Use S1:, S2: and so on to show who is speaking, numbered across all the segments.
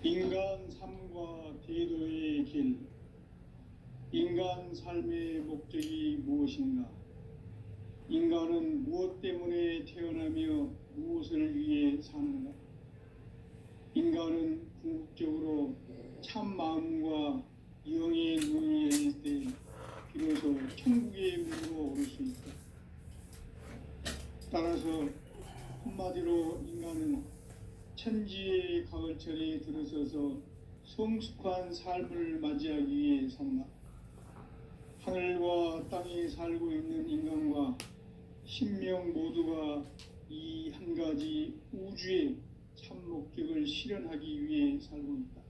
S1: 인간 삶과 대도의 길, 인간 삶의 목적이 무엇인가? 인간은 무엇 때문에 태어나며 무엇을 위해 사는가? 인간은 궁극적으로 참 마음과 영의 눈이 열릴 때 비로소 천국의 문으로 오를 수 있다. 따라서 한마디로 인간은 천지의 가을철에 들어서서 성숙한 삶을 맞이하기 위해 산다. 하늘과 땅에 살고 있는 인간과 신명 모두가 이 한 가지 우주의 참 목적을 실현하기 위해 살고 있다.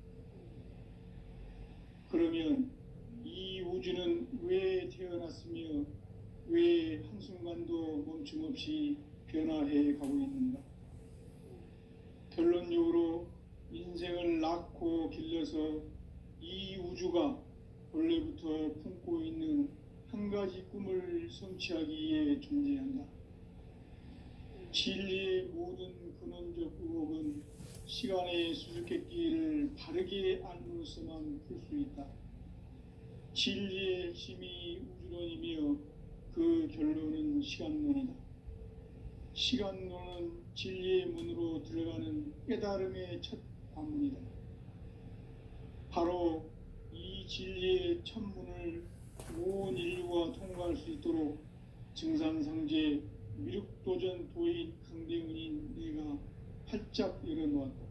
S1: 그러면 이 우주는 왜 태어났으며 왜 한순간도 멈춤 없이 변화해 가고 있는가? 결론적으로 인생을 낳고 길러서 이 우주가 원래부터 품고 있는 한 가지 꿈을 성취하기 위해 존재한다. 진리의 모든 근원적 의혹은 시간의 수수께끼를 바르게 알므로서만 풀 수 있다. 진리의 핵심이 우주론이며 그 결론은 시간론이다. 시간론은 진리의 문으로 들어가는 깨달음의 첫 관문이다. 바로 이 진리의 첫 문을 온 인류가 통과할 수 있도록 증산상제 미륵도전 도인 강대훈인 내가 활짝 열어놓았다.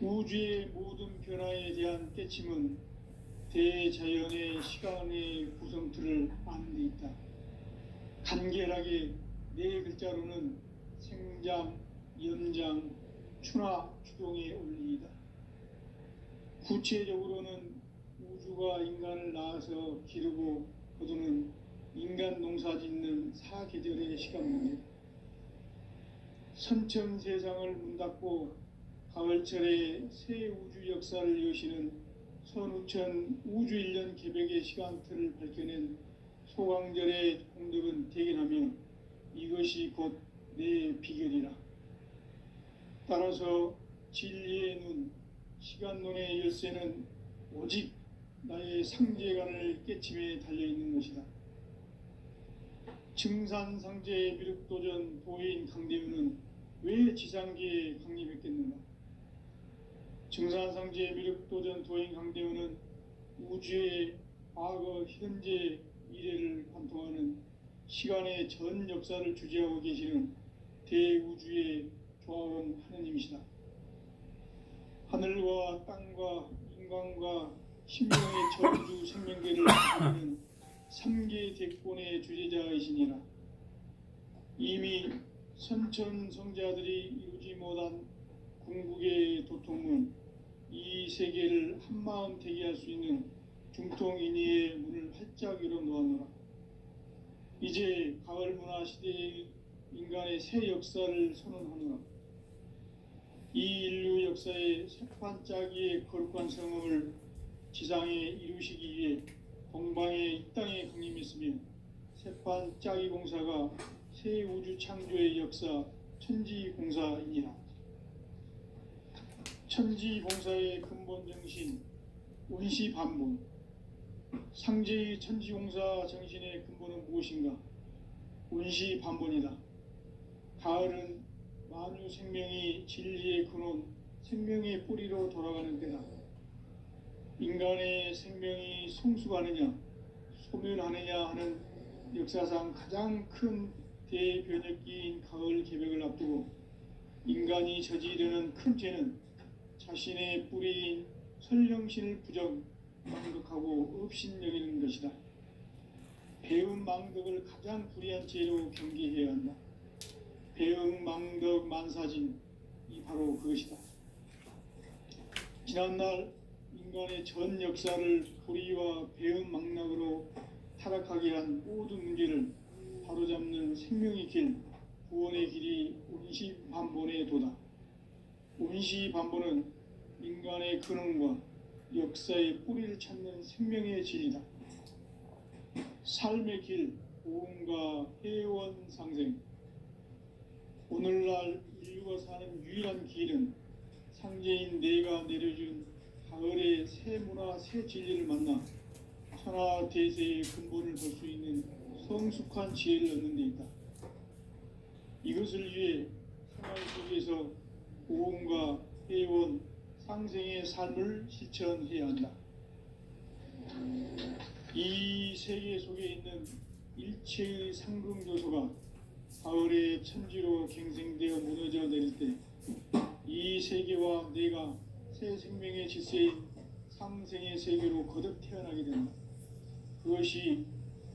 S1: 우주의 모든 변화에 대한 깨침은 대자연의 시간의 구성틀을 아는 데 있다. 간결하게 네 글자로는 생장, 연장, 추나 추동의 원리이다. 구체적으로는 우주가 인간을 낳아서 기르고 거두는 인간 농사 짓는 사계절의 시간 문제다. 선천 세상을 문 닫고 가을철에 새 우주 역사를 여시는 선우천 우주일년 개백의 시간틀을 밝혀낸 소강절의 공덕은 대견하며 이것이 곧 내 비결이라. 따라서 진리의 눈, 시간론의 열쇠는 오직 나의 상제간을 깨침에 달려있는 것이다. 증산상제 미륵도전 도인 강대훈은 왜 지상계에 강림했겠는가? 증산상제 미륵도전 도인 강대훈은 우주의 과거, 현재, 미래를 관통하는 시간의 전 역사를 주재하고 계시는 대우주의 조화원 하느님이시다. 하늘과 땅과 인간과 신명의 전주 생명계를 이루는 3계 대권의 주제자이시니라. 이미 선천성자들이 이루지 못한 궁극의 도통은 이 세계를 한마음 되게 할 수 있는 중통인의의 문을 활짝 열어놓았노라. 이제 가을 문화 시대의 인간의 새 역사를 선언하노라. 이 인류 역사의 새판짜기의 거룩한 성음을 지상에 이루시기 위해 동방의 이 땅에 강림했으며 새판짜기 공사가 새 우주 창조의 역사 천지공사이니라. 천지공사의 근본 정신 원시반본, 상제의 천지공사 정신의 근본은 무엇인가? 원시반본이다. 가을은 만유 생명이 진리의 근원, 생명의 뿌리로 돌아가는 때다. 인간의 생명이 성숙하느냐, 소멸하느냐 하는 역사상 가장 큰 대변혁기인 가을 개백을 앞두고 인간이 저지르는 큰 죄는 자신의 뿌리인 설령신을 부정, 망덕하고 업신여기는 것이다. 배움 망덕을 가장 불의한 죄로 경계해야 한다. 배움 망덕 만사진, 이 바로 그것이다. 지난날 인간의 전 역사를 불의와 배움 망락으로 타락하게 한 모든 문제를 바로잡는 생명의 길, 구원의 길이 온시반본의 도다. 온시반본은 인간의 근원과 역사의 뿌리를 찾는 생명의 진리다. 삶의 길, 보험과 회원 상생. 오늘날 인류가 사는 유일한 길은 상제인 내가 내려준 가을의 새 문화 새 진리를 만나 천하 대세의 근본을 볼 수 있는 성숙한 지혜를 얻는 데 있다. 이것을 위해 생활 속에서 고온과 회원, 상생의 삶을 실천해야 한다. 이 세계 속에 있는 일체의 상승조소가 가을의 천지로 갱생되어 무너져 내릴 때 이 세계와 내가 새 생명의 질서인 상생의 세계로 거듭 태어나게 된다. 그것이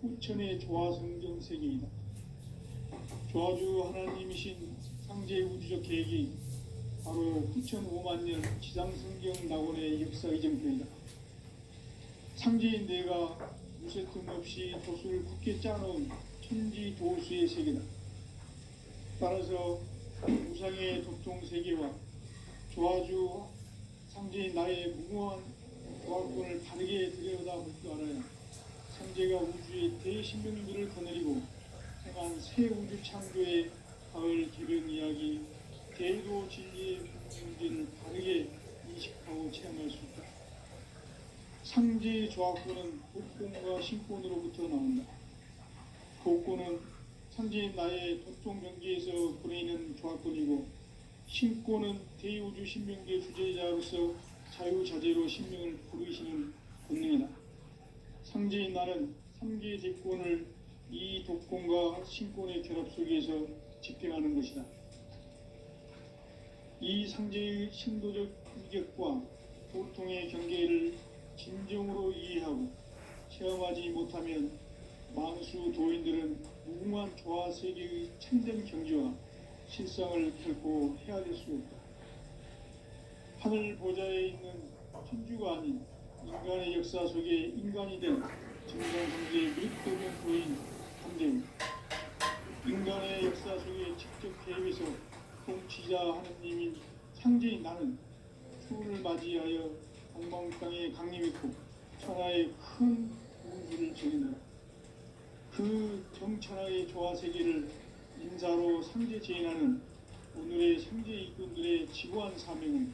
S1: 후천의 조화성경 세계이다. 조화주 하나님이신 상제 우주적 계획이 바로 후천 5만 년 지상성경 낙원의 역사 이정표이다. 상제인 내가 무쇠틈 없이 도수를 굳게 짜놓은 천지 도수의 세계다. 따라서 우상의 도통 세계와 조화주 상제인 나의 무궁한 조화권을 바르게 들여다볼 줄 알아야 상제가 우주의 대신명들을 거느리고 행한 새 우주 창조의 가을 개변 이야기, 대도 진리의 문제를 바르게 인식하고 체험할 수 있다. 상제의 조화권은 복권과 신권으로부터 나온다. 복권은 상제인 나의 도통 경계에서 보내는 조화권이고, 신권은 대우주 신명계 주제자로서 자유자재로 신명을 부르시는 본능이다. 상제인 나는 3개의 대권을 이 독권과 신권의 결합 속에서 집행하는 것이다. 이 상제의 신도적 위격과 보통의 경계를 진정으로 이해하고 체험하지 못하면 만수 도인들은 무궁한 조화 세계의 참된 경지와 실상을 결코 헤아릴 수 없다. 하늘 보좌에 있는 천주가 아닌 인간의 역사 속에 인간이 된 정상상제의 밀도면 부인 상제입니다. 인간의 역사 속에 직접 개입해서 통치자 하느님인 상제인 나는 추운을 맞이하여 동방 땅에 강림했고 천하의 큰 우주를 정의한다. 그 정천하의 조화 세계를 인사로 상제 제인하는 오늘의 상제 일꾼들의 지구한 사명은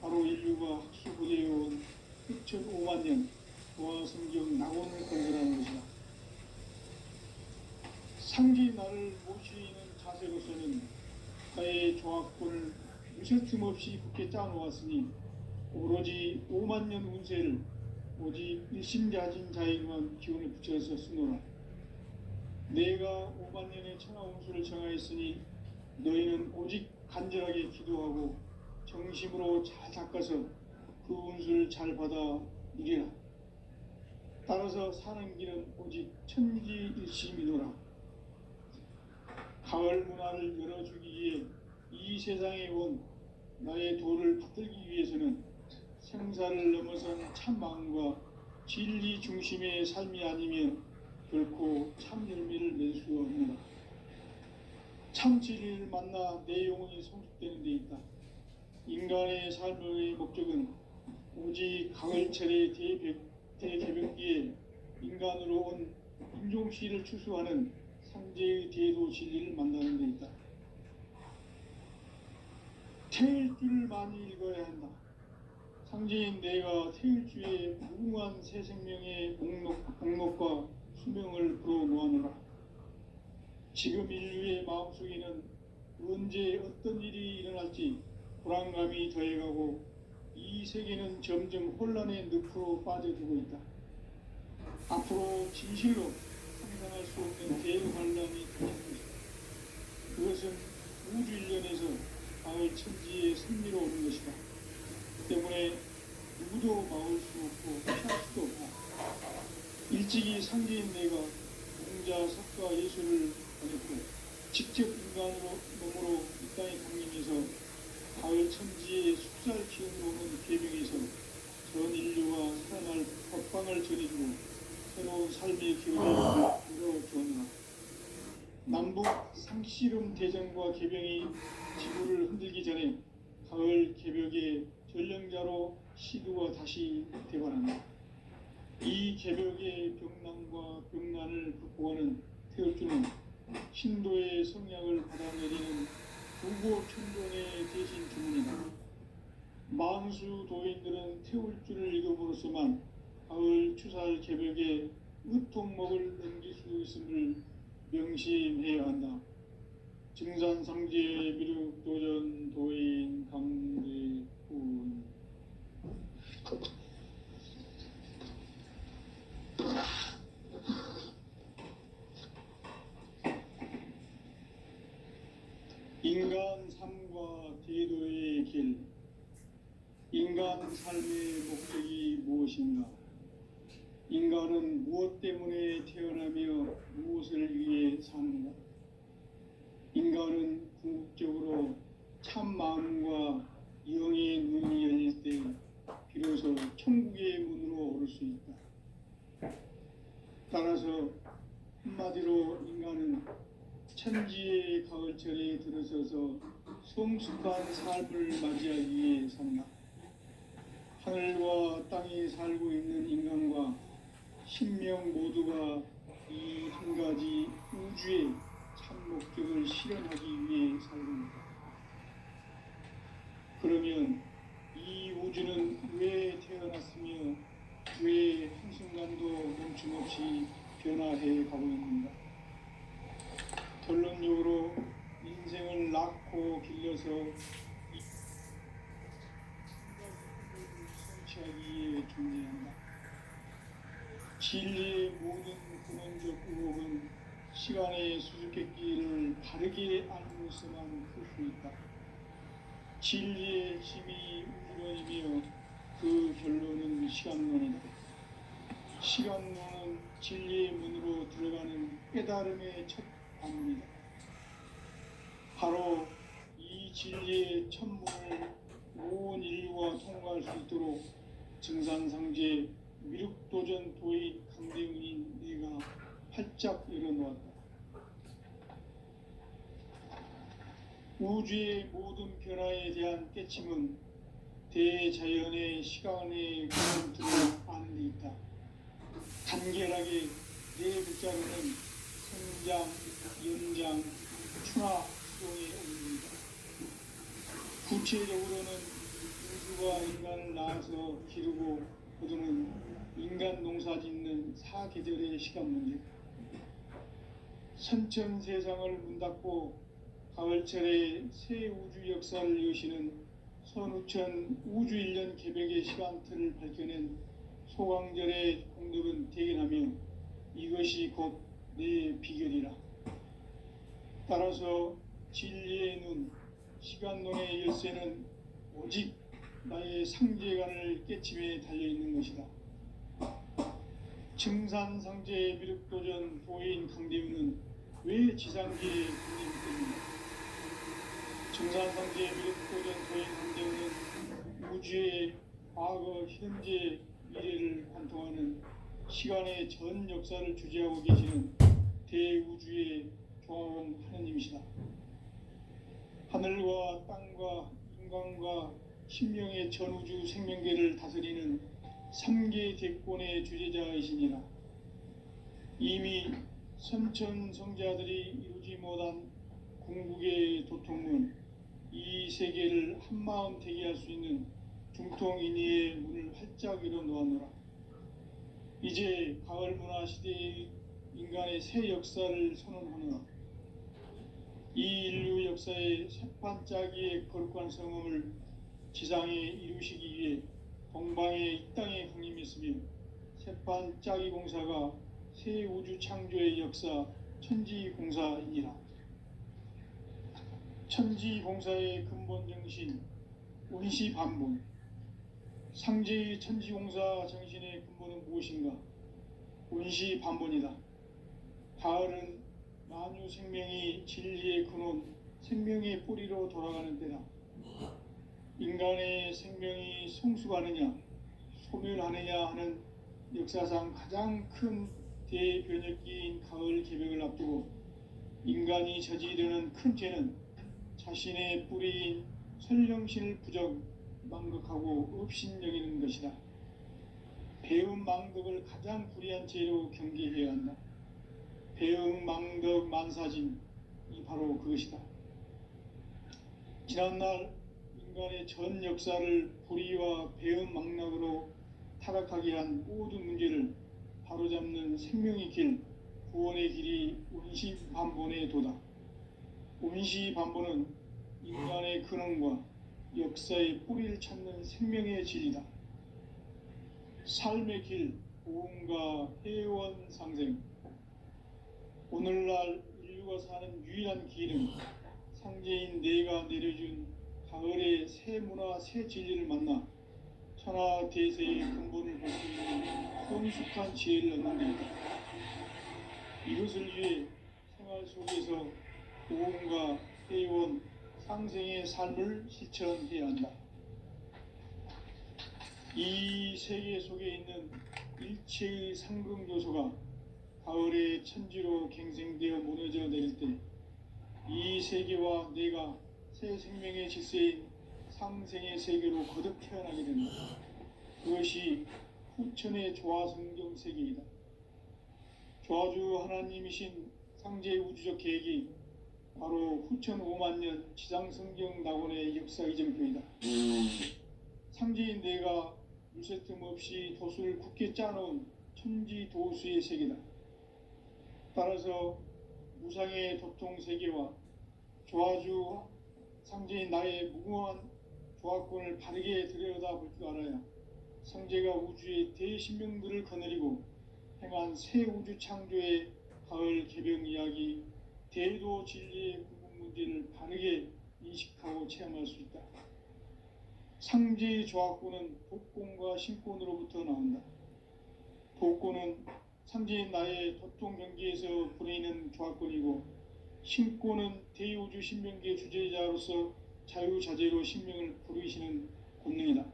S1: 바로 인류가 학수고대해온 후천 5만 년 조화 성경 낙원을 건설하는 것이다. 상제인 나를 모시는 자세로서는 나의 조화권을 무쇠틈 없이 굳게 짜놓았으니 오로지 5만 년 운세를 오직 일심자진 자에게만 기운을 붙여서 쓰노라. 내가 5만 년의 천하 운수를 정하였으니 너희는 오직 간절하게 기도하고 정심으로 잘 닦아서 그 운수를 잘 받아 누리라. 따라서 사는 길은 오직 천지일심이노라. 가을 문화를 열어주기 위해 이 세상에 온 나의 도를 받들기 위해서는 생사를 넘어선 참 마음과 진리 중심의 삶이 아니면 결코 참 열매를 낼 수 없노라. 참 진리를 만나 내 영혼이 성숙되는 데 있다. 인간의 삶의 목적은 오직 가을철의 대개벽기에 인간으로 온 인종씨를 추수하는 상제의 대도 진리를 만나는 데 있다. 태일주를 많이 읽어야 한다. 상제인 내가 태일주의 무궁한 새 생명의 목록과 수명을 불어모아노라. 지금 인류의 마음속에는 언제 어떤 일이 일어날지 불안감이 더해가고 이 세계는 점점 혼란의 늪으로 빠져들고 있다. 앞으로 진실로 상상할 수 없는 대환란이 닥칠 것이다. 그것은 우주 일련에서 가을 천지의 승리로 오는 것이다. 때문에 누구도 막을 수 없고 피할 수도 없다. 일찍이 상제인 내가 공자, 석가, 예수를 가졌고 직접 인간으로 몸으로 이 땅에 강림해서 가을 천지의 숲살 기운오는 계명에서 전 인류와 살아날 법방을 전해주고 새로운 삶의 기운을 불어주었노라. 남북 상씨름 대전과 개병이 지구를 흔들기 전에 가을 개벽의 전령자로 시두가 다시 대관한다. 이 개벽의 병난과 병난을 극복하는 태울주는 신도의 성약을 받아내리는 부고천존의 대신 주문이다. 만수 도인들은 태울 줄을 읽음으로써만 가을 추살 개벽에 으통목을 넘길 수 있음을 명심해야 한다. 증산상제 미륵도전 도인 강대훈. 인간 삶과 대도의 길. 인간 삶의 목적이 무엇인가? 인간은 무엇 때문에 태어나며 무엇을 위해 사는가? 인간은 궁극적으로 참 마음과 영의 눈이 열릴 때 비로소 천국의 문으로 오를 수 있다. 따라서 한마디로 인간은 천지의 가을철에 들어서서 성숙한 삶을 맞이하기 위해 산다. 하늘과 땅에 살고 있는 인간과 신명 모두가 이 한 가지 우주의 참 목적을 실현하기 위해 살고 있다. 그러면 이 우주는 왜 태어났으며 왜 한순간도 멈춤없이 변화해 가고 있는가? 결론적으로 인생을 낳고 길러서 성취하기 위해 존재한다. 진리의 모든 근원적 의혹은 시간의 수수께끼를 바르게 알고서만 풀 수 있다. 진리의 힘이 우주론이며 그 결론은 시간론이다. 시간론은 진리의 문으로 들어가는 깨달음의 첫 관문이다. 바로 이 진리의 첫 문을 온 인류가 통과할 수 있도록 증산상제 미륵도전 도의 강대훈인 내가 활짝 열어놓았다. 우주의 모든 변화에 대한 깨침은 대자연의 시간의 근원들을 아는 데 있다. 간결하게 네 글자로는 성장, 연장, 추나, 수동의 원리입니다. 구체적으로는 우주가 인간을 낳아서 기르고 거두는 인간 농사 짓는 사계절의 시간 문제. 선천 세상을 문 닫고 가을철에 새 우주 역사를 여시는 선우천 우주 1년 개벽의 시간틀을 밝혀낸 소강절의 공덕은 대견하며 이것이 곧 내 비결이라. 따라서 진리의 눈, 시간론의 열쇠는 오직 나의 상제관을 깨침에 달려있는 것이다. 증산상제 미륵도전 도인 강대훈은 왜 지상계의 강대훈입니까? 증산상제 미륵도전 도인 강대훈은 우주의 과거, 현재, 미래를 관통하는 시간의 전 역사를 주재하고 계시는 대우주의 종합원 하느님이시다. 하늘과 땅과 인간과 신명의 전우주 생명계를 다스리는 3계 대권의 주재자이시니라. 이미 선천성자들이 이루지 못한 궁극의 도통문, 이 세계를 한마음 되게 할 수 있는 중통인의의 문을 활짝 열어놓았노라. 이제 가을 문화 시대의 인간의 새 역사를 선언하노라. 이 인류 역사의 새반짝이의 거룩한 성음을 지상에 이루시기 위해 동방의 이 땅에 강림했으며 새반짝이 공사가 새 우주 창조의 역사 천지공사이니라. 천지공사의 근본 정신 운시반본. 상제의 천지공사 정신의 근본은 무엇인가? 운시반본이다. 가을은 만유 생명이 진리의 근원, 생명의 뿌리로 돌아가는 때다. 인간의 생명이 성숙하느냐, 소멸하느냐 하는 역사상 가장 큰 대변혁기인 가을 개벽을 앞두고 인간이 저지르는 큰 죄는 자신의 뿌리인 선령신을 망각하고 업신여기는 것이다. 배운 망덕을 가장 불의한 죄로 경계해야 한다. 배응망덕 만사진이 바로 그것이다. 지난날 인간의 전 역사를 불의와 배은망락으로 타락하게 한 모든 문제를 바로잡는 생명의 길, 구원의 길이 운시반본의 도다. 운시반본은 인간의 근원과 역사의 뿌리를 찾는 생명의 진리다. 삶의 길, 보험과 회원 상생. 오늘날 인류가 사는 유일한 길은 상제인 내가 내려준 가을의 새 문화, 새 진리를 만나 천하 대세의 근본을 볼 수 있는 성숙한 지혜를 얻는 데이다. 이것을 위해 생활 속에서 보험과 회원, 상생의 삶을 실천해야 한다. 이 세계 속에 있는 일체의 상승 요소가 가을의 천지로 갱생되어 무너져 내릴 때 이 세계와 내가 새 생명의 질서인 상생의 세계로 거듭 태어나게 된다. 그것이 후천의 조화성경 세계이다. 조화주 하나님이신 상제의 우주적 계획이 바로 후천 5만 년 지상성경 낙원의 역사 이정표이다. 상제인 내가 물새틈 없이 도수를 굳게 짜놓은 천지 도수의 세계다. 따라서 무상의 도통 세계와 조화주 상제인 나의 무궁한 조화권을 바르게 들여다볼 줄 알아야 상제가 우주의 대신명들을 거느리고 행한 새 우주 창조의 가을 개병 이야기, 대도 진리의 구분 문제를 바르게 인식하고 체험할 수 있다. 상제의 조화권은 독권과 신권으로부터 나온다. 독권은 상제인 나의 도통 경계에서 보내는 조화권이고, 신권은 대우주 신명기의 주제자로서 자유자재로 신명을 부르시는 권능이다.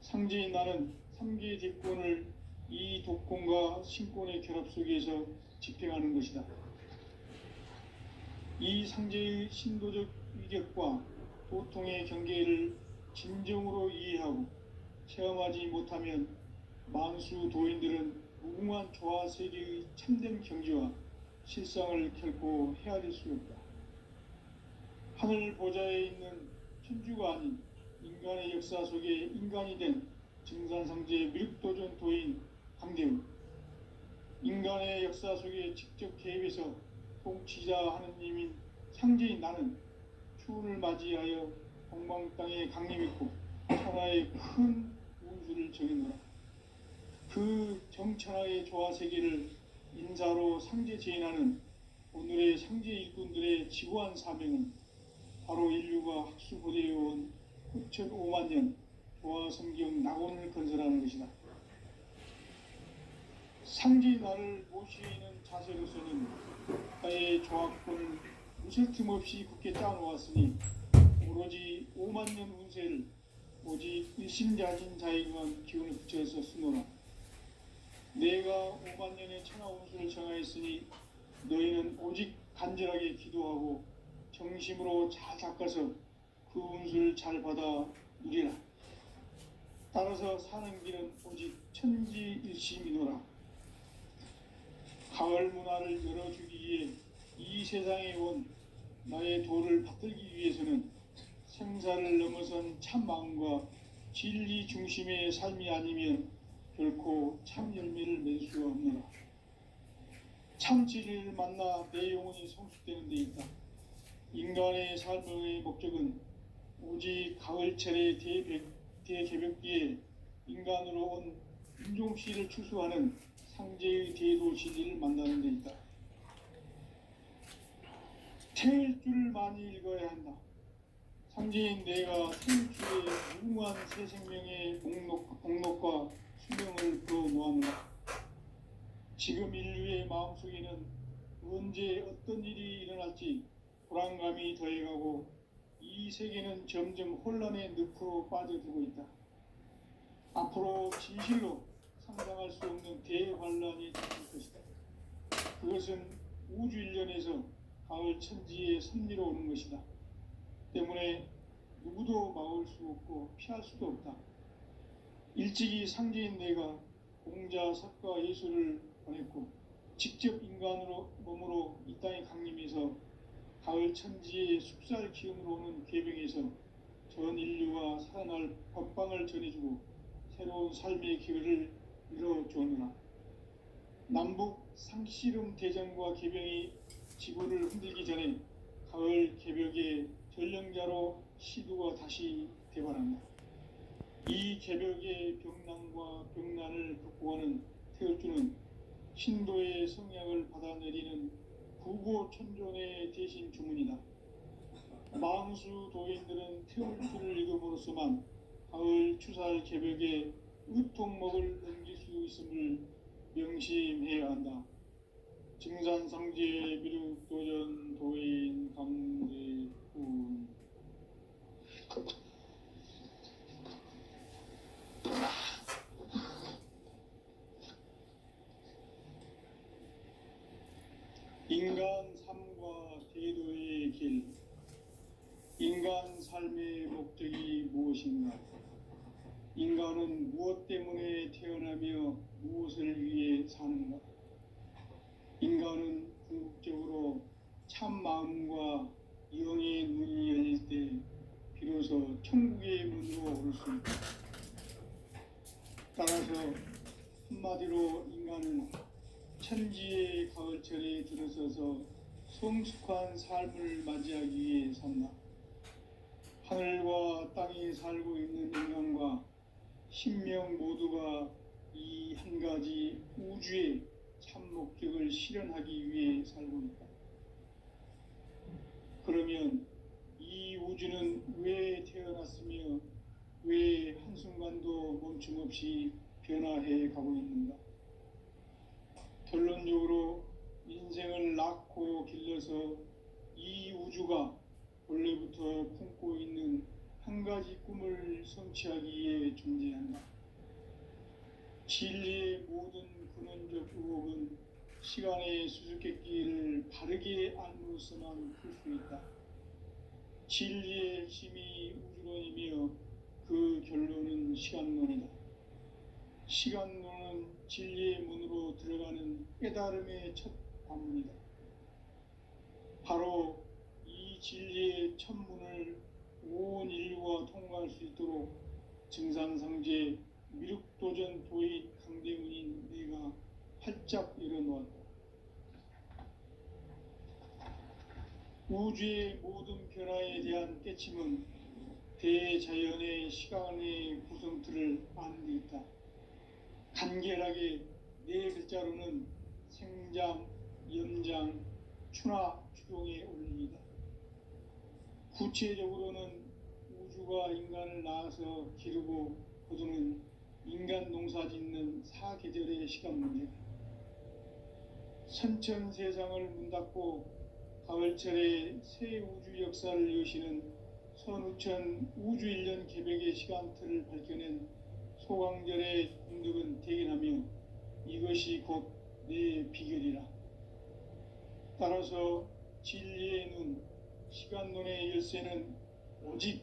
S1: 상제인 나는 3개의 대권을 이 독권과 신권의 결합 속에서 집행하는 것이다. 이 상제의 신도적 위격과 도통의 경계를 진정으로 이해하고 체험하지 못하면 만수 도인들은 무궁한 조화 세계의 참된 경지와 실상을 결코 헤아릴 수 없다. 하늘 보좌에 있는 천주가 아닌 인간의 역사 속에 인간이 된 증산상제의 미륵도전 도인 강대우, 인간의 역사 속에 직접 개입해서 통치자 하느님인 상제인 나는 추운을 맞이하여 동방 땅에 강림했고 천하의 큰 운수를 정했노라. 그 정천하의 조화 세계를 인사로 상제 제인하는 오늘의 상제 일꾼들의 지구한 사명은 바로 인류가 학수고대해온 후천 5만 년 조화 성경 낙원을 건설하는 것이다. 상제 나를 모시는 자세로서는 나의 조화권을 무설틈 없이 굳게 짜놓았으니 오로지 5만 년 운세를 오직 일심자진 자에게만 기운을 붙여서 쓰노라. 내가 5만 년의 천하 운수를 정하였으니 너희는 오직 간절하게 기도하고 정심으로 잘 닦아서 그 운수를 잘 받아 누리라. 따라서 사는 길은 오직 천지일심이노라. 가을 문화를 열어주기 위해 이 세상에 온 나의 도를 받들기 위해서는 생사를 넘어선 참 마음과 진리 중심의 삶이 아니면 결코 참 열매를 맺을 수가 없노라. 참 진리를 만나 내 영혼이 성숙되는 데 있다. 인간의 삶의 목적은 오직 가을철의 대개벽기에 인간으로 온 인종씨를 추수하는 상제의 대도 진리를 만나는 데 있다. 태일 줄을 많이 읽어야 한다. 상제인 내가 생일주에 무궁한 새 생명의 목록과 수명을 불어놓았노라. 지금 인류의 마음속에는 언제 어떤 일이 일어날지 불안감이 더해가고 이 세계는 점점 혼란의 늪으로 빠져들고 있다. 앞으로 진실로 상상할 수 없는 대환란이 닥칠 것이다. 그것은 우주 일련에서 가을 천지의 섭리로 오는 것이다. 때문에 누구도 막을 수 없고 피할 수도 없다. 일찍이 상제인 내가 공자, 석가, 예수를 보냈고 직접 인간으로 몸으로 이 땅에 강림해서 가을 천지의 숲살 기운으로 오는 계병에서 전 인류가 살아날 법방을 전해주고 새로운 삶의 기회를 이뤄주느라. 남북 상씨름 대전과 계병이 지구를 흔들기 전에 가을 개벽의 전령자로 시두가 다시 대발한다. 이 개벽의 병난과 병난을 극복하는 태울주는 신도의 성약을 받아내리는 구고천존의 대신 주문이다. 망수 도인들은 태울주를 읽음으로써만 가을 추살 개벽에 의통목을 넘길 수 있음을 명심해야 한다. 증산상제 미륵도전 도인 강제군. 인간 삶과 대도의 길. 인간 삶의 목적이 무엇인가? 인간은 무엇 때문에 태어나며 무엇을 위해 사는가? 인간은 궁극적으로 참 마음과 영의 문이 열릴 때 비로소 천국의 문으로 오를 수 있다. 따라서 한마디로 인간은 천지의 가을철에 들어서서 성숙한 삶을 맞이하기 위해 산다. 하늘과 땅에 살고 있는 인간과 신명 모두가 이 한 가지 우주의 참 목적을 실현하기 위해 살고 있다. 그러면 이 우주는 왜 태어났으며 왜 한순간도 멈춤 없이 변화해 가고 있는가? 결론적으로 인생을 낳고 길러서 이 우주가 원래부터 품고 있는 한 가지 꿈을 성취하기 위해 존재한다. 진리의 모든 근원적 의혹은 시간의 수수께끼를 바르게 알므로써만 풀 수 있다. 진리의 핵심이 우주론이며 그 결론은 시간론이다. 시간론은 진리의 문으로 들어가는 깨달음의 첫 관문이다. 바로 이 진리의 첫 문을 온 인류가 통과할 수 있도록 증산상제 미륵도전 도인 강대문인 내가 활짝 열어놓았다. 우주의 모든 변화에 대한 깨침은 대자연의 시간의 구성틀을 아는 데 있다. 간결하게 네 글자로는 생장, 연장, 추나 추동의 원리이다. 구체적으로는 우주가 인간을 낳아서 기르고 거두는 인간 농사 짓는 사계절의 시간 문제다. 선천 세상을 문 닫고 가을철에 새 우주 역사를 여시는 선우천 우주 1년 개벽의 시간틀을 밝혀낸 소강절의 공덕은 대견하며 이것이 곧 내 비결이라. 따라서 진리의 눈, 시간론의 열쇠는 오직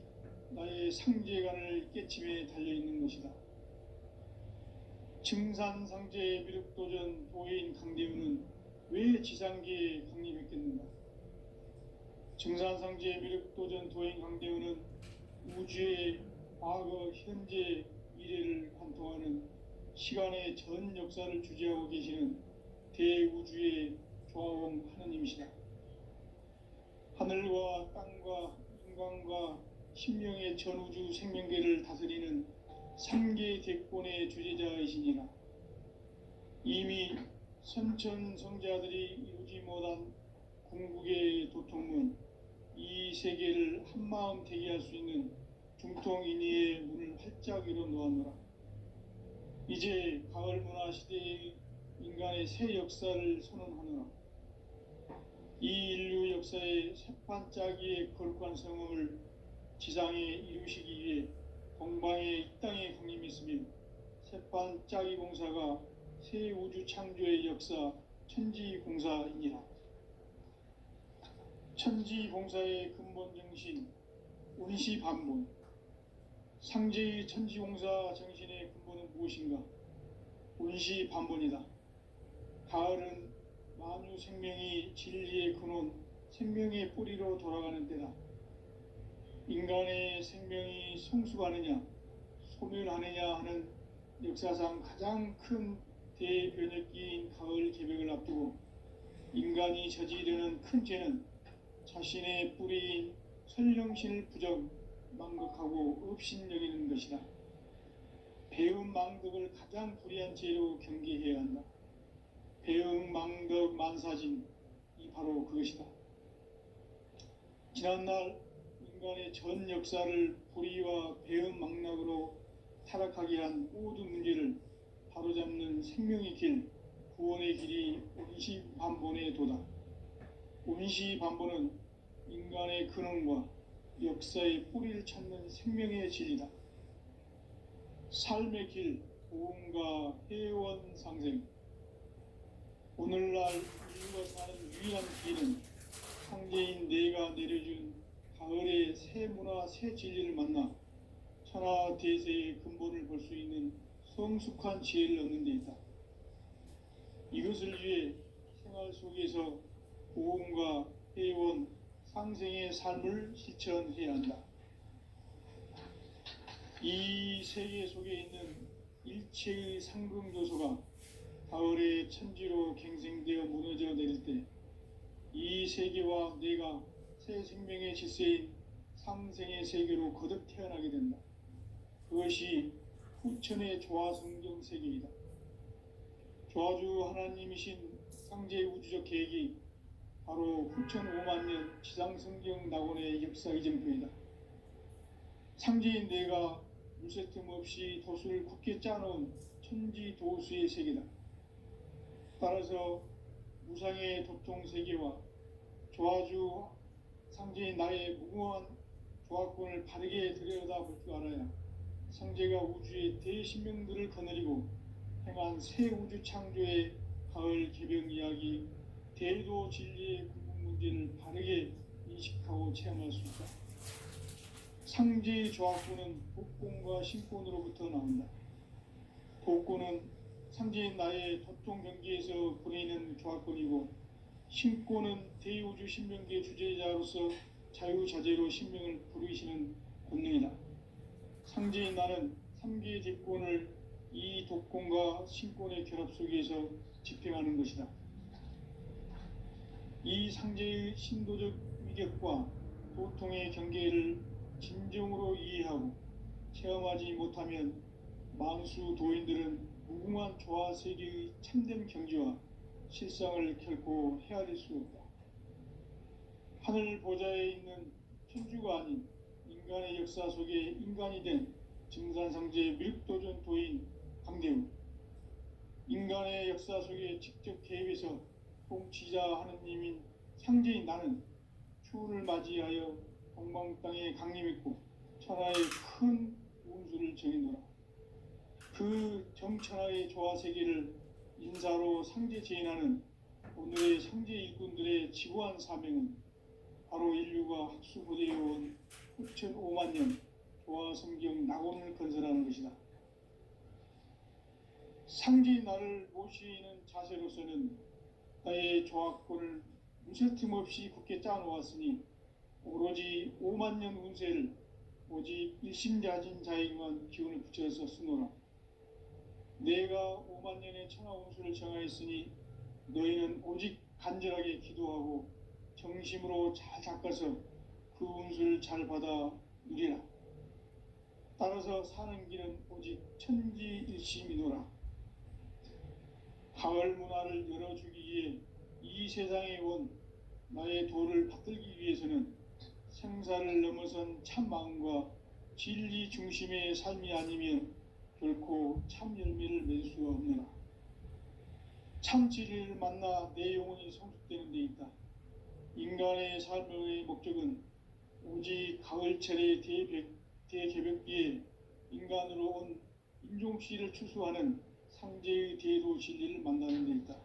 S1: 나의 상제간을 깨침에 달려있는 것이다. 증산상제 미륵도전 도인 강대우는 왜 지상계에 강림했겠는가? 증산상제 미륵도전 도인 강대우는 우주의 과거, 현재, 미래를 관통하는 시간의 전 역사를 주재하고 계시는 대우주의 조화원 하느님이시다. 하늘과 땅과 인간과 신명의 전우주 생명계를 다스리는 3계 대권의 주제자이시니라. 이미 선천성자들이 이루지 못한 궁극의 도통문, 이 세계를 한마음 대기할 수 있는 중통인의의 문을 활짝 열어놓았노라. 이제 가을 문화 시대의 인간의 새 역사를 선언하노라. 이 인류 역사의 새반짝이의 거룩한 성음을 지상에 이루시기 위해 동방의 이 땅에 강림했으며 새반짝이 공사가 새 우주 창조의 역사 천지공사이니라. 천지공사의 근본 정신 운시반본. 상제의 천지공사 정신의 근본은 무엇인가? 운시반본이다. 가을은 만유 생명이 진리의 근원, 생명의 뿌리로 돌아가는 때다. 인간의 생명이 성숙하느냐, 소멸하느냐 하는 역사상 가장 큰 대변혁기인 가을 개벽을 앞두고 인간이 저지르는 큰 죄는 자신의 뿌리인 선령신을 부정, 망극하고 업신여기는 것이다. 배음 망덕을 가장 불의한 죄로 경계해야 한다. 배음 망덕 만사진, 이 바로 그것이다. 지난날 인간의 전 역사를 불의와 배음 망락으로 타락하게 한 모든 문제를 바로잡는 생명의 길, 구원의 길이 온시반본에 도다. 온시반본은 인간의 근원과 역사의 뿌리를 찾는 생명의 진리다. 삶의 길, 보험과 회원 상생. 오늘날 인류가 사는 유일한 길은 상제인 내가 내려준 가을의 새 문화, 새 진리를 만나 천하 대세의 근본을 볼 수 있는 성숙한 지혜를 얻는 데 있다. 이것을 위해 생활 속에서 보험과 회원, 상생의 삶을 실천해야 한다. 이 세계 속에 있는 일체의 상승조소가 가을의 천지로 갱생되어 무너져 내릴 때 이 세계와 내가 새 생명의 질서인 상생의 세계로 거듭 태어나게 된다. 그것이 후천의 조화성경 세계이다. 조화주 하나님이신 상제 우주적 계획이 바로 후천 5만 년 지상성경 낙원의 역사 이정표이다. 상제인 내가 물새 틈 없이 도수를 굳게 짜놓은 천지 도수의 세계다. 따라서 무상의 도통 세계와 조화주 상제인 나의 무궁한 조화권을 바르게 들여다볼 줄 알아야 상제가 우주의 대신명들을 거느리고 행한 새 우주 창조의 가을 개벽 이야기, 대도 진리의 궁극 문제를 바르게 인식하고 체험할 수 있다. 상제의 조화권은 복권과 신권으로부터 나온다. 복권은 상제인 나의 도통 경계에서 보내는 조화권이고, 신권은 대우주 신명계 주제자로서 자유자재로 신명을 부르시는 권능이다. 상제인 나는 3개의 대권을 이 독권과 신권의 결합 속에서 집행하는 것이다. 이 상제의 신도적 위격과 도통의 경계를 진정으로 이해하고 체험하지 못하면 만수 도인들은 무궁한 조화 세계의 참된 경지와 실상을 결코 헤아릴 수 없다. 하늘 보좌에 있는 천주가 아닌 인간의 역사 속에 인간이 된 증산상제 밀도전 도인 강대우, 인간의 역사 속에 직접 개입해서 통치자 하느님인 상제인 나는 추운을 맞이하여 동방 땅에 강림했고 천하의 큰 운수를 정해놓으라. 그 정천하의 조화 세계를 인사로 상제 제인하는 오늘의 상제 일꾼들의 지구한 사명은 바로 인류가 학수고대해온 후천 5만 년 조화 성경 낙원을 건설하는 것이다. 상제인 나를 모시는 자세로서는 나의 조화권을 무쇠틈 없이 굳게 짜놓았으니 오로지 5만 년 운세를 오직 일심자진 자에게만 기운을 붙여서 쓰노라. 내가 5만 년의 천하 운수를 정하였으니 너희는 오직 간절하게 기도하고 정심으로 잘 닦아서 그 운수를 잘 받아 누리라. 따라서 사는 길은 오직 천지일심이노라. 가을 문화를 열어주기 위해 이 세상에 온 나의 도를 받들기 위해서는 생사를 넘어선 참 마음과 진리 중심의 삶이 아니면 결코 참 열매를 맺을 수가 없느라. 참 진리를 만나 내 영혼이 성숙되는 데 있다. 인간의 삶의 목적은 오직 가을철의 대개벽기에 인간으로 온 인종씨를 추수하는 상제의 대도 진리를 만나는 데 있다.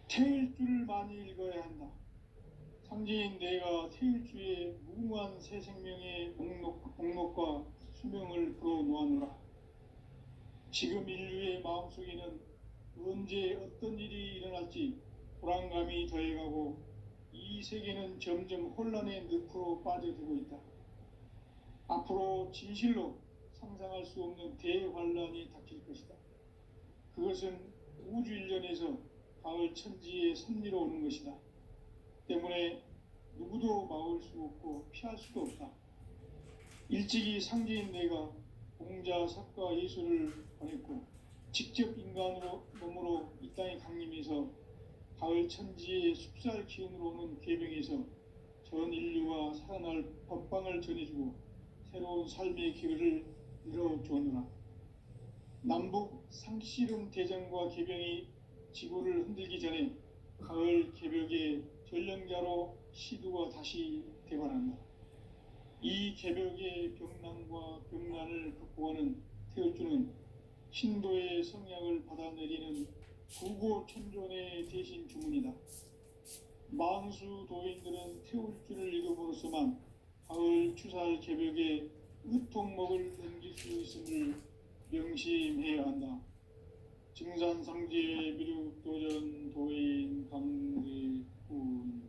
S1: 태일주를 많이 읽어야 한다. 상제인 내가 태일주의 무궁한 새 생명의 목록과 수명을 풀어놓아노라. 지금 인류의 마음속에는 언제 어떤 일이 일어날지 불안감이 더해가고 이 세계는 점점 혼란의 늪으로 빠져들고 있다. 앞으로 진실로 상상할 수 없는 대환란이 닥칠 것이다. 그것은 우주 일련에서 가을 천지의 섭리로 오는 것이다. 때문에 누구도 막을 수 없고 피할 수도 없다. 일찍이 상제인 내가 공자, 사과, 예수를 보냈고 직접 인간으로 몸으로 이 땅에 강림해서 가을 천지의 숲살 기운으로 오는 궤병에서 전 인류가 살아날 법방을 전해주고 새로운 삶의 기회를 열어주었노라. 남북 상씨름 대전과 개병이 지구를 흔들기 전에 가을 개벽의 전령자로 시두가 다시 대관한다. 이 개벽의 병난과 병난을 극복하는 태울주는 신도의 성약을 받아내리는 구고천존의 대신 주문이다. 만수 도인들은 태울주를 읽음으로써만 가을 추살 개벽의 으통목을 넘길 수 있음을 명심해야 한다. 증산상제 미륵도전 도인 강대훈.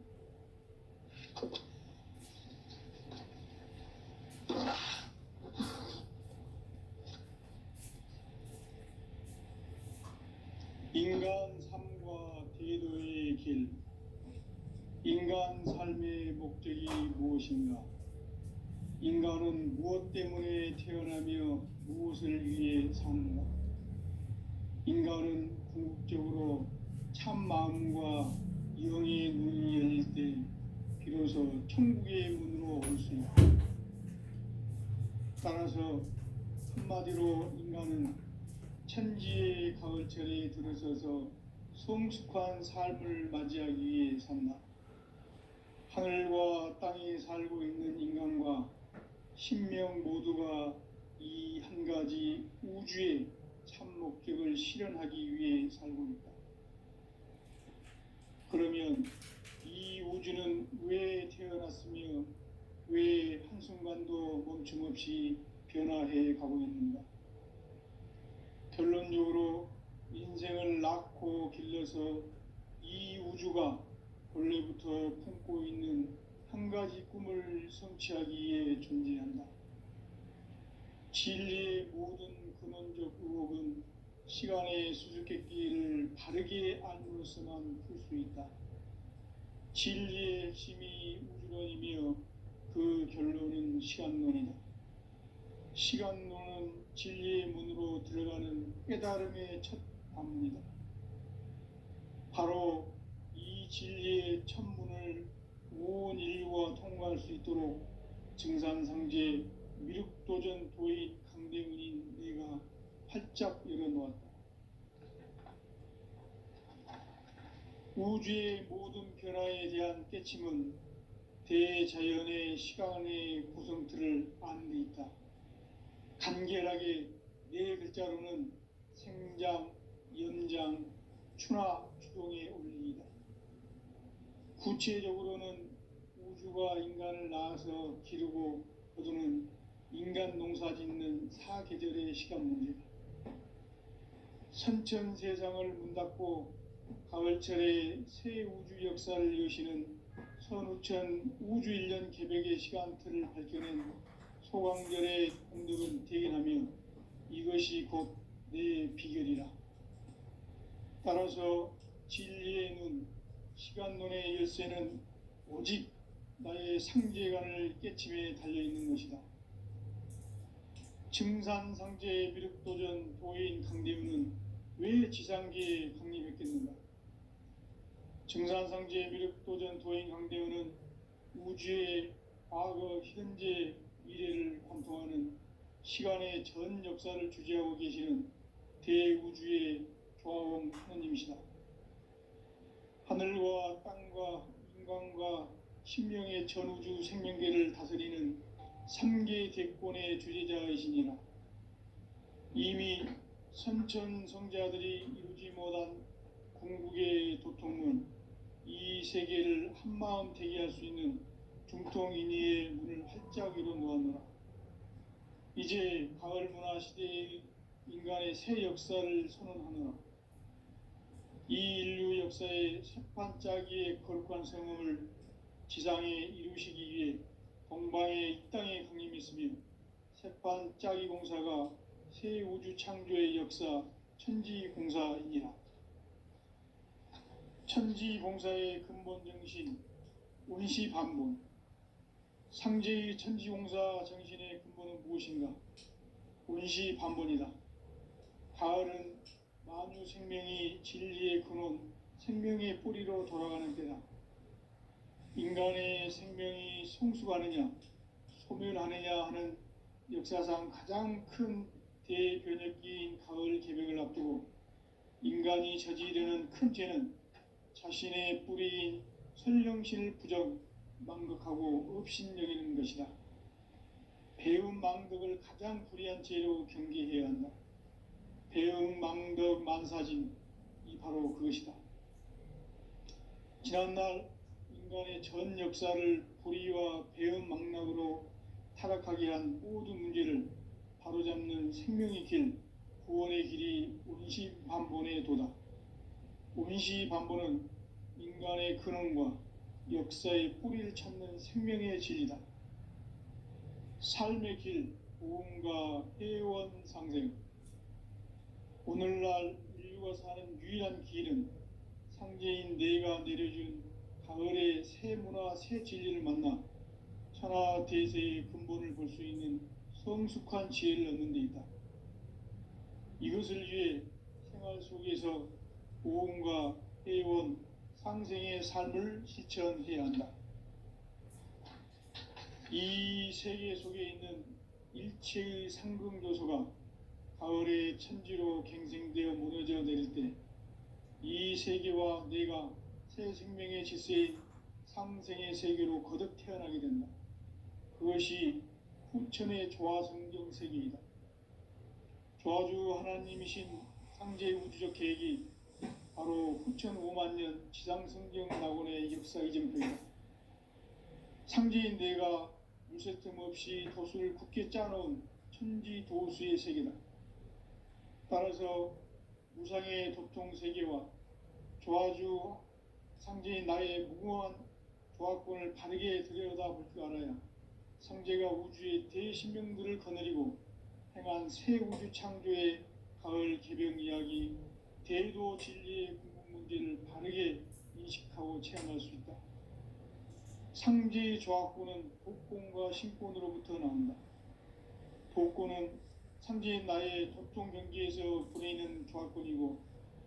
S1: 인간 삶과 대도의 길. 인간 삶의 목적이 무엇인가? 인간은 무엇 때문에 태어나며 무엇을 위해 사는가? 인간은 궁극적으로 참 마음과 영의 문이 열릴 때 비로소 천국의 문으로 올 수 있다. 따라서 한마디로 인간은 천지의 가을철에 들어서서 성숙한 삶을 맞이하기 위해 산다. 하늘과 땅에 살고 있는 인간과 신명 모두가 이 한 가지 우주의 참 목적을 실현하기 위해 살고 있다. 그러면 이 우주는 왜 태어났으며 왜 한순간도 멈춤없이 변화해 가고 있는가? 결론적으로 인생을 낳고 길러서 이 우주가 본래부터 품고 있는 한 가지 꿈을 성취하기 위해 존재한다. 진리의 모든 근원적 의혹은 시간의 수수께끼를 바르게 알므로써만 풀 수 있다. 진리의 핵심이 우주론이며 그 결론은 시간론이다. 시간론은 진리의 문으로 들어가는 깨달음의 첫 관문이다. 바로 이 진리의 첫 문을 온 인류가 통과할 수 있도록 증산상제 미륵도전 도인 강대훈인 내가 활짝 열어놓았다. 우주의 모든 변화에 대한 깨침은 대자연의 시간의 구성틀을 아는 데 있다. 간결하게 네 글자로는 생장, 연장, 추나 추동의 원리이다. 구체적으로는 우주가 인간을 낳아서 기르고 거두는 인간 농사 짓는 사계절의 시간 문제다. 선천 세상을 문 닫고 가을철에 새 우주 역사를 여시는 선우천 우주 1년 개벽의 시간틀을 밝혀낸 소강절의 공덕은 대견하며 이것이 곧 내 비결이라. 따라서 진리의 눈, 시간론의 열쇠는 오직 나의 상제관을 깨침에 달려있는 것이다. 증산상제 미륵도전 도인 강대훈은 왜 지상계에 강림했겠는가? 증산상제 미륵도전 도인 강대훈은 우주의 과거, 현재, 미래를 관통하는 시간의 전 역사를 주재하고 계시는 대우주의 조화원 하느님이시다. 하늘과 땅과 인간과 신명의 전우주 생명계를 다스리는 3계 대권의 주재자이시니라. 이미 선천성자들이 이루지 못한 궁극의 도통문, 이 세계를 한마음 대기할 수 있는 중통인의의 문을 활짝 열어놓았노라. 이제 가을 문화 시대의 인간의 새 역사를 선언하노라. 이 인류 역사의 새판짜기의 거룩한 성음을 지상에 이루시기 위해 동방의 이 땅에 강림했으며 새판짜기 공사가 새 우주 창조의 역사 천지공사이니라. 천지공사의 근본 정신 원시반본. 상제의 천지공사 정신의 근본은 무엇인가? 원시반본이다. 가을은 만유 생명이 진리의 근원, 생명의 뿌리로 돌아가는 때다. 인간의 생명이 성숙하느냐, 소멸하느냐 하는 역사상 가장 큰 대변혁기인 가을 개벽을 앞두고 인간이 저지르는 큰 죄는 자신의 뿌리인 선령신을 부정, 망극하고 업신여기는 것이다. 배음 망덕을 가장 불의한 죄로 경계해야 한다. 배음 망덕 만사진, 이 바로 그것이다. 지난날 인간의 전 역사를 불의와 배음 망락으로 타락하게 한 모든 문제를 바로잡는 생명의 길, 구원의 길이 원시반본의 도다. 원시반본은 인간의 근원과 역사의 뿌리를 찾는 생명의 진리다. 삶의 길, 보험과 회원 상생. 오늘날 인류가 사는 유일한 길은 상제인 내가 내려준 가을의 새 문화, 새 진리를 만나 천하 대세의 근본을 볼 수 있는 성숙한 지혜를 얻는 데 있다. 이것을 위해 생활 속에서 보험과 회원, 상생의 삶을 실천해야 한다. 이 세계 속에 있는 일체의 상금조소가 가을의 천지로 갱생되어 무너져 내릴 때 이 세계와 내가 새 생명의 질서인 상생의 세계로 거듭 태어나게 된다. 그것이 후천의 조화성경 세계이다. 조화주 하나님이신 상제 우주적 계획이 바로 후천 5만 년 지상성경 낙원의 역사 이정표이다. 상제인 내가 물새 틈 없이 도수를 굳게 짜놓은 천지 도수의 세계다. 따라서 무상의 도통 세계와 조화주 상제인 나의 무궁한 조화권을 바르게 들여다볼 줄 알아야 상제가 우주의 대신명들을 거느리고 행한 새 우주 창조의 가을 개병 이야기, 대도 진리의 궁극 문제를 바르게 인식하고 체험할 수 있다. 상제의 조화권은 복권과 신권으로부터 나온다. 복권은 상제인 나의 도통 경계에서 보내는 조화권이고,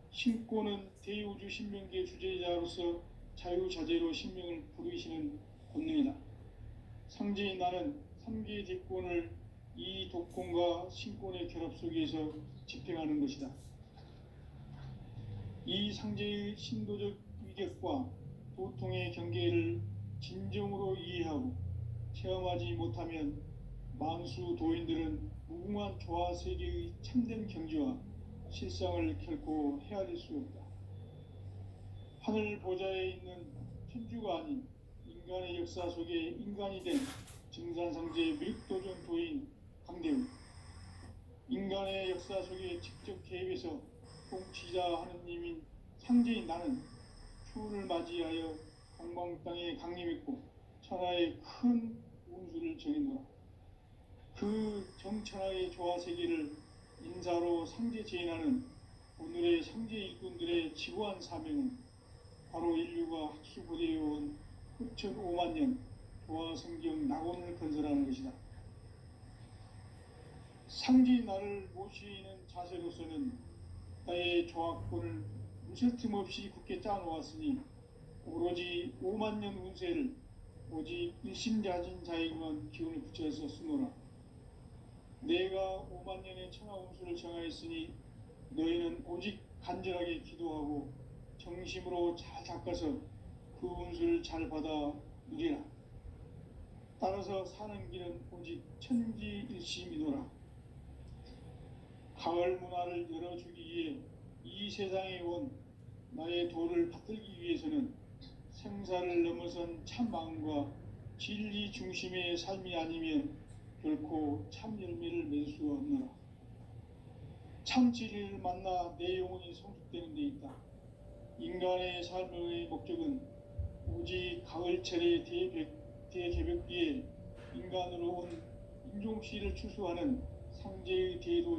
S1: 신권은 대우주 신명계 주제자로서 자유자재로 신명을 부르시는 권능이다. 상제인 나는 3개의 대권을 이 독권과 신권의 결합 속에서 집행하는 것이다. 이 상제의 신도적 위격과 도통의 경계를 진정으로 이해하고 체험하지 못하면 만수 도인들은 무궁한 조화 세계의 참된 경지와 실상을 결코 헤아릴 수 없다. 하늘 보좌에 있는 천주가 아닌 인간의 역사 속에 인간이 된 증산상제 밀도전 도인 강대우, 인간의 역사 속에 직접 개입해서 통치자 하느님인 상제인 나는 추운을 맞이하여 동방 땅에 강림했고 천하의 큰 운수를 정해놓아 그 정천하의 조화 세계를 인사로 상제 재현하는 오늘의 상제 일꾼들의 지구한 사명은 바로 인류가 학수고대해온 후천 5만 년 조화 성경 낙원을 건설하는 것이다. 상제인 나를 모시는 자세로서는 나의 조화권을 무쇠틈 없이 굳게 짜놓았으니 오로지 5만 년 운세를 오직 일심자진 자에게만 기운을 붙여서 쓰노라. 내가 5만 년의 천하 운수를 정하였으니 너희는 오직 간절하게 기도하고 정심으로 잘 닦아서 그 운수를 잘 받아 누리라. 따라서 사는 길은 오직 천지일심이노라. 가을 문화를 열어주기 위해 이 세상에 온 나의 도를 받들기 위해서는 생사를 넘어선 참 마음과 진리 중심의 삶이 아니면 결코 참 열매를 맺을 수 없노라. 참 진리를 만나 내 영혼이 성숙되는 데 있다. 인간의 삶의 목적은 오직 가을철의 대개벽 뒤에 인간으로 온 인종씨를 추수하는 상제의 대도